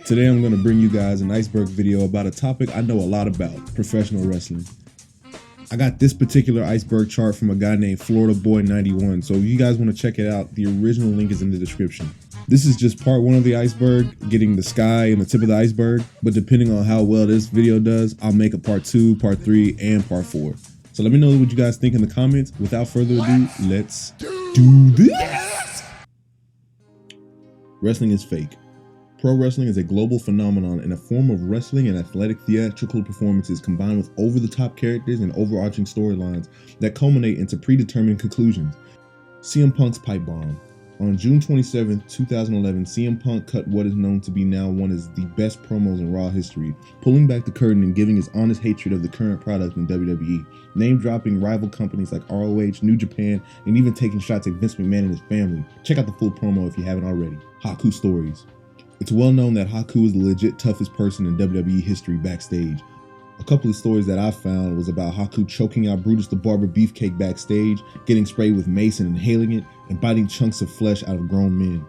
Today I'm going to bring you guys an Iceberg video about a topic I know a lot about, professional wrestling. I got this particular Iceberg chart from a guy named Florida Boy 91, so if you guys want to check it out, the original link is in the description. This is just part 1 of the iceberg, getting the sky and the tip of the iceberg, but depending on how well this video does, I'll make a part 2, part 3, and part 4. So let me know what you guys think in the comments. Without further ado, let's do this! Wrestling is fake. Pro wrestling is a global phenomenon and a form of wrestling and athletic theatrical performances combined with over-the-top characters and overarching storylines that culminate into predetermined conclusions. CM Punk's pipe bomb. On June 27, 2011, CM Punk cut what is known to be now one of the best promos in Raw history, pulling back the curtain and giving his honest hatred of the current product in WWE, name-dropping rival companies like ROH, New Japan, and even taking shots at Vince McMahon and his family. Check out the full promo if you haven't already. Haku stories. It's well known that Haku is the legit toughest person in WWE history backstage. A couple of stories that I found was about Haku choking out Brutus the Barber Beefcake backstage, getting sprayed with mace and inhaling it, and biting chunks of flesh out of grown men.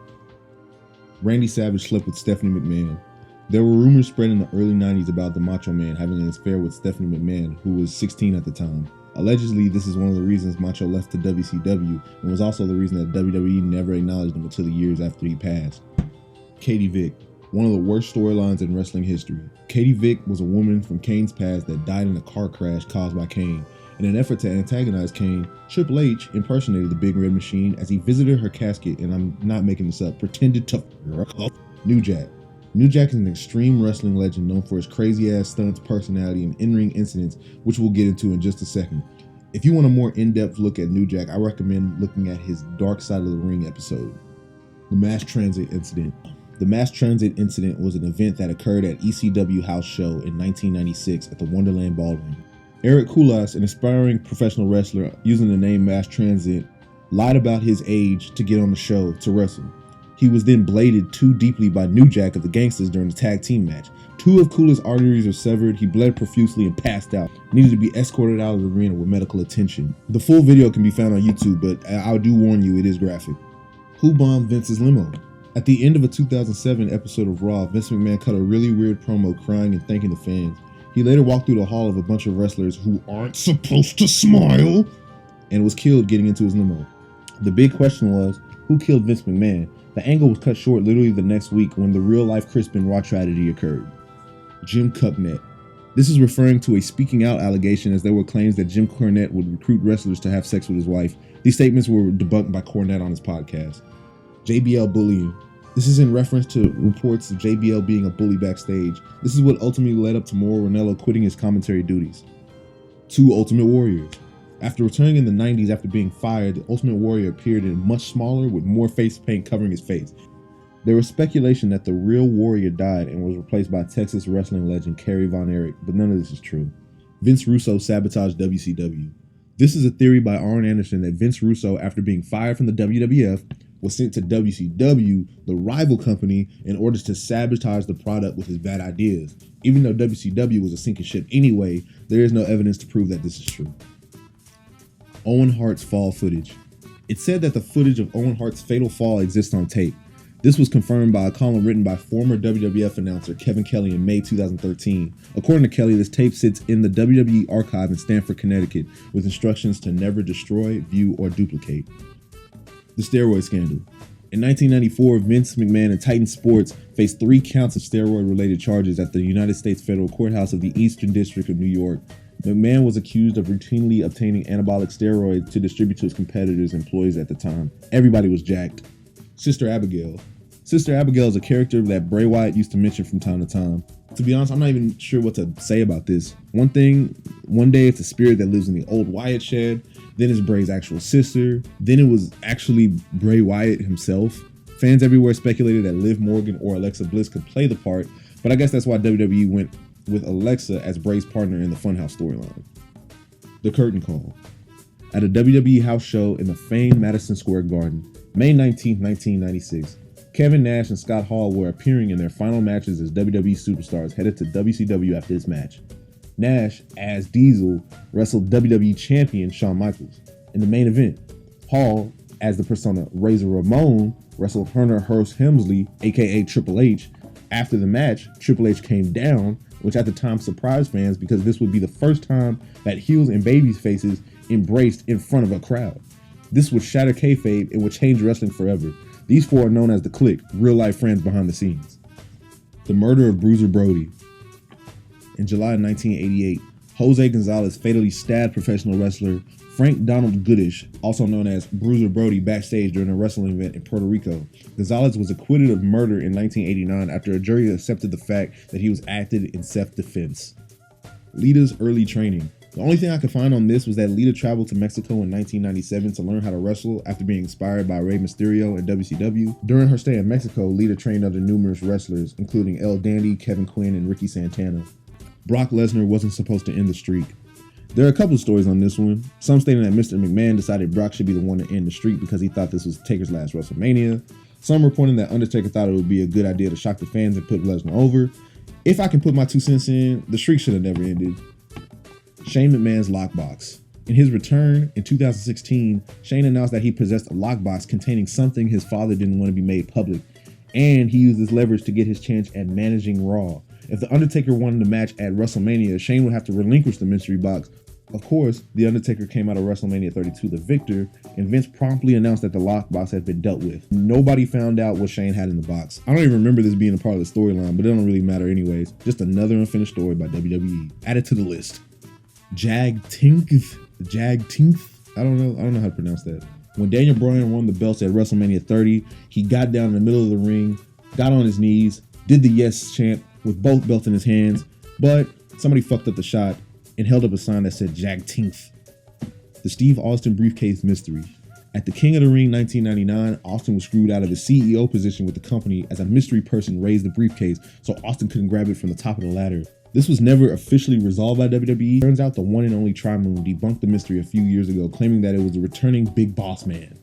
Randy Savage slept with Stephanie McMahon. There were rumors spread in the early 90s about the Macho Man having an affair with Stephanie McMahon, who was 16 at the time. Allegedly, this is one of the reasons Macho left to WCW, and was also the reason that WWE never acknowledged him until the years after he passed. Katie Vick, one of the worst storylines in wrestling history. Katie Vick was a woman from Kane's past that died in a car crash caused by Kane. In an effort to antagonize Kane, Triple H impersonated the Big Red Machine as he visited her casket, and I'm not making this up, pretended to New Jack. New Jack is an extreme wrestling legend known for his crazy-ass stunts, personality, and in-ring incidents, which we'll get into in just a second. If you want a more in-depth look at New Jack, I recommend looking at his Dark Side of the Ring episode. The Mass Transit Incident. The Mass Transit Incident was an event that occurred at ECW House Show in 1996 at the Wonderland Ballroom. Eric Koulas, an aspiring professional wrestler using the name Mass Transit, lied about his age to get on the show to wrestle. He was then bladed too deeply by New Jack of the Gangsters during the tag team match. 2 of Koulas' arteries were severed, he bled profusely and passed out, needed to be escorted out of the arena with medical attention. The full video can be found on YouTube, but I do warn you, it is graphic. Who bombed Vince's limo? At the end of a 2007 episode of Raw, Vince McMahon cut a really weird promo crying and thanking the fans. He later walked through the hall of a bunch of wrestlers who aren't supposed to smile and was killed getting into his limo. The big question was, who killed Vince McMahon? The angle was cut short literally the next week when the real-life Chris Benoit tragedy occurred. Jim Cucknet. This is referring to a speaking out allegation, as there were claims that Jim Cornette would recruit wrestlers to have sex with his wife. These statements were debunked by Cornette on his podcast. JBL bullying. This is in reference to reports of JBL being a bully backstage. This is what ultimately led up to Mauro Ranallo quitting his commentary duties. 2 Ultimate Warriors. After returning in the 90s after being fired, the Ultimate Warrior appeared in much smaller with more face paint covering his face. There was speculation that the real Warrior died and was replaced by Texas wrestling legend Kerry Von Erich, but none of this is true. Vince Russo sabotaged WCW. This is a theory by Arn Anderson that Vince Russo, after being fired from the WWF, was sent to WCW, the rival company, in order to sabotage the product with his bad ideas. Even though WCW was a sinking ship anyway, there is no evidence to prove that this is true. Owen Hart's fall footage. It's said that the footage of Owen Hart's fatal fall exists on tape. This was confirmed by a column written by former WWF announcer Kevin Kelly in May 2013. According to Kelly, this tape sits in the WWE archive in Stamford, Connecticut, with instructions to never destroy, view, or duplicate. The steroid scandal. In 1994, Vince McMahon and Titan Sports faced 3 counts of steroid-related charges at the United States Federal Courthouse of the Eastern District of New York. McMahon was accused of routinely obtaining anabolic steroids to distribute to his competitors' employees at the time. Everybody was jacked. Sister Abigail. Sister Abigail is a character that Bray Wyatt used to mention from time to time. To be honest, I'm not even sure what to say about this. One day it's a spirit that lives in the old Wyatt shed, then it's Bray's actual sister, then it was actually Bray Wyatt himself. Fans everywhere speculated that Liv Morgan or Alexa Bliss could play the part, but I guess that's why WWE went with Alexa as Bray's partner in the Funhouse storyline. The Curtain Call. At a WWE house show in the famed Madison Square Garden, May 19, 1996, Kevin Nash and Scott Hall were appearing in their final matches as WWE superstars headed to WCW after this match. Nash, as Diesel, wrestled WWE champion Shawn Michaels. In the main event, Hall, as the persona Razor Ramon, wrestled Hunter Hearst Helmsley, aka Triple H, After the match, Triple H came down, which at the time surprised fans because this would be the first time that heels and baby faces embraced in front of a crowd. This would shatter kayfabe and would change wrestling forever. These four are known as the Clique, real-life friends behind the scenes. The murder of Bruiser Brody. In July 1988, Jose Gonzalez fatally stabbed professional wrestler Frank Donald Goodish, also known as Bruiser Brody, backstage during a wrestling event in Puerto Rico. Gonzalez was acquitted of murder in 1989 after a jury accepted the fact that he was acted in self-defense. Lita's early training. The only thing I could find on this was that Lita traveled to Mexico in 1997 to learn how to wrestle after being inspired by Rey Mysterio and WCW. During her stay in Mexico, Lita trained under numerous wrestlers, including El Dandy, Kevin Quinn, and Ricky Santana. Brock Lesnar wasn't supposed to end the streak. There are a couple of stories on this one. Some stating that Mr. McMahon decided Brock should be the one to end the streak because he thought this was Taker's last WrestleMania. Some reporting that Undertaker thought it would be a good idea to shock the fans and put Lesnar over. If I can put my 2 cents in, the streak should have never ended. Shane McMahon's lockbox. In his return in 2016, Shane announced that he possessed a lockbox containing something his father didn't want to be made public, and he used this leverage to get his chance at managing Raw. If The Undertaker wanted a match at WrestleMania, Shane would have to relinquish the mystery box. Of course, The Undertaker came out of WrestleMania 32 the victor, and Vince promptly announced that the lockbox had been dealt with. Nobody found out what Shane had in the box. I don't even remember this being a part of the storyline, but it don't really matter anyways. Just another unfinished story by WWE. Added to the list. Jagtinth. I don't know how to pronounce that. When Daniel Bryan won the belts at WrestleMania 30, he got down in the middle of the ring, got on his knees, did the yes chant with both belts in his hands, but somebody fucked up the shot and held up a sign that said Jagtinth. The Steve Austin briefcase mystery. At the King of the Ring 1999, Austin was screwed out of his CEO position with the company as a mystery person raised the briefcase so Austin couldn't grab it from the top of the ladder. This was never officially resolved by WWE. Turns out the one and only Tri-Moon debunked the mystery a few years ago, claiming that it was a returning Big Boss Man.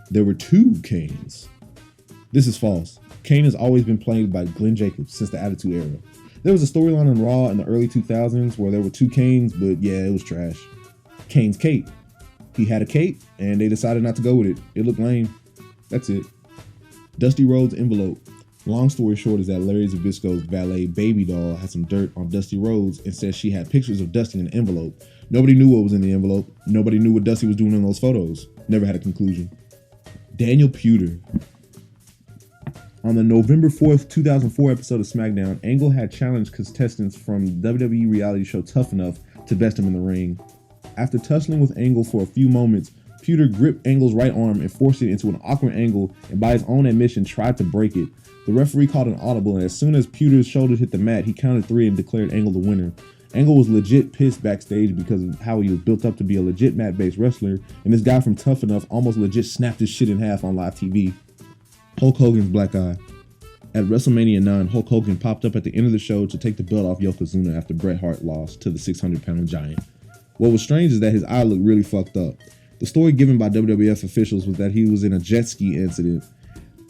There were 2 Kanes. This is false. Kane has always been played by Glenn Jacobs since the Attitude Era. There was a storyline on Raw in the early 2000s where there were 2 Kanes, but yeah, it was trash. Kane's cape. He had a cape, and they decided not to go with it. It looked lame. That's it. Dusty Rhodes envelope. Long story short is that Larry Zbyszko's valet baby doll had some dirt on Dusty Rhodes and said she had pictures of Dusty in the envelope. Nobody knew what was in the envelope. Nobody knew what Dusty was doing in those photos. Never had a conclusion. Daniel Puder. On the November 4th, 2004 episode of SmackDown, Angle had challenged contestants from WWE reality show Tough Enough to best him in the ring. After tussling with Angle for a few moments, Puder gripped Angle's right arm and forced it into an awkward angle and by his own admission tried to break it. The referee called an audible, and as soon as Puder's shoulders hit the mat, he counted 3 and declared Angle the winner. Angle was legit pissed backstage because of how he was built up to be a legit mat-based wrestler, and this guy from Tough Enough almost legit snapped his shit in half on live TV. Hulk Hogan's black eye. At WrestleMania 9, Hulk Hogan popped up at the end of the show to take the belt off Yokozuna after Bret Hart lost to the 600-pound giant. What was strange is that his eye looked really fucked up. The story given by WWF officials was that he was in a jet ski incident.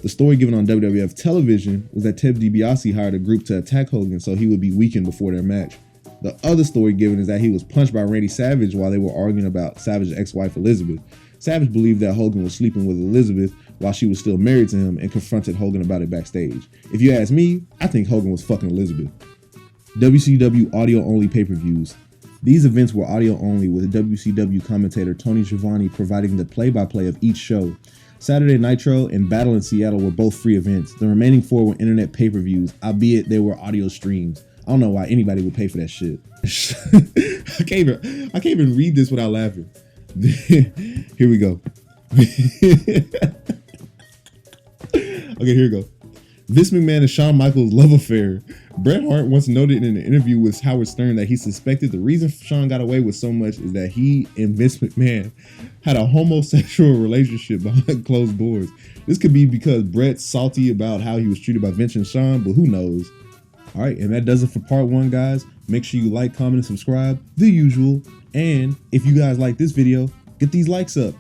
The story given on WWF television was that Ted DiBiase hired a group to attack Hogan so he would be weakened before their match. The other story given is that he was punched by Randy Savage while they were arguing about Savage's ex-wife Elizabeth. Savage believed that Hogan was sleeping with Elizabeth while she was still married to him and confronted Hogan about it backstage. If you ask me, I think Hogan was fucking Elizabeth. WCW audio-only pay-per-views. These events were audio-only with WCW commentator Tony Schiavone providing the play-by-play of each show. Saturday Nitro and Battle in Seattle were both free events. The remaining 4 were internet pay-per-views, albeit they were audio streams. I don't know why anybody would pay for that shit. I can't even read this without laughing. Here we go. Okay, here we go. Vince McMahon and Shawn Michaels' love affair. Bret Hart once noted in an interview with Howard Stern that he suspected the reason Shawn got away with so much is that he and Vince McMahon had a homosexual relationship behind closed doors. This could be because Bret's salty about how he was treated by Vince and Shawn, but who knows? All right, and that does it for part 1, guys. Make sure you like, comment, and subscribe, the usual. And if you guys like this video, get these likes up.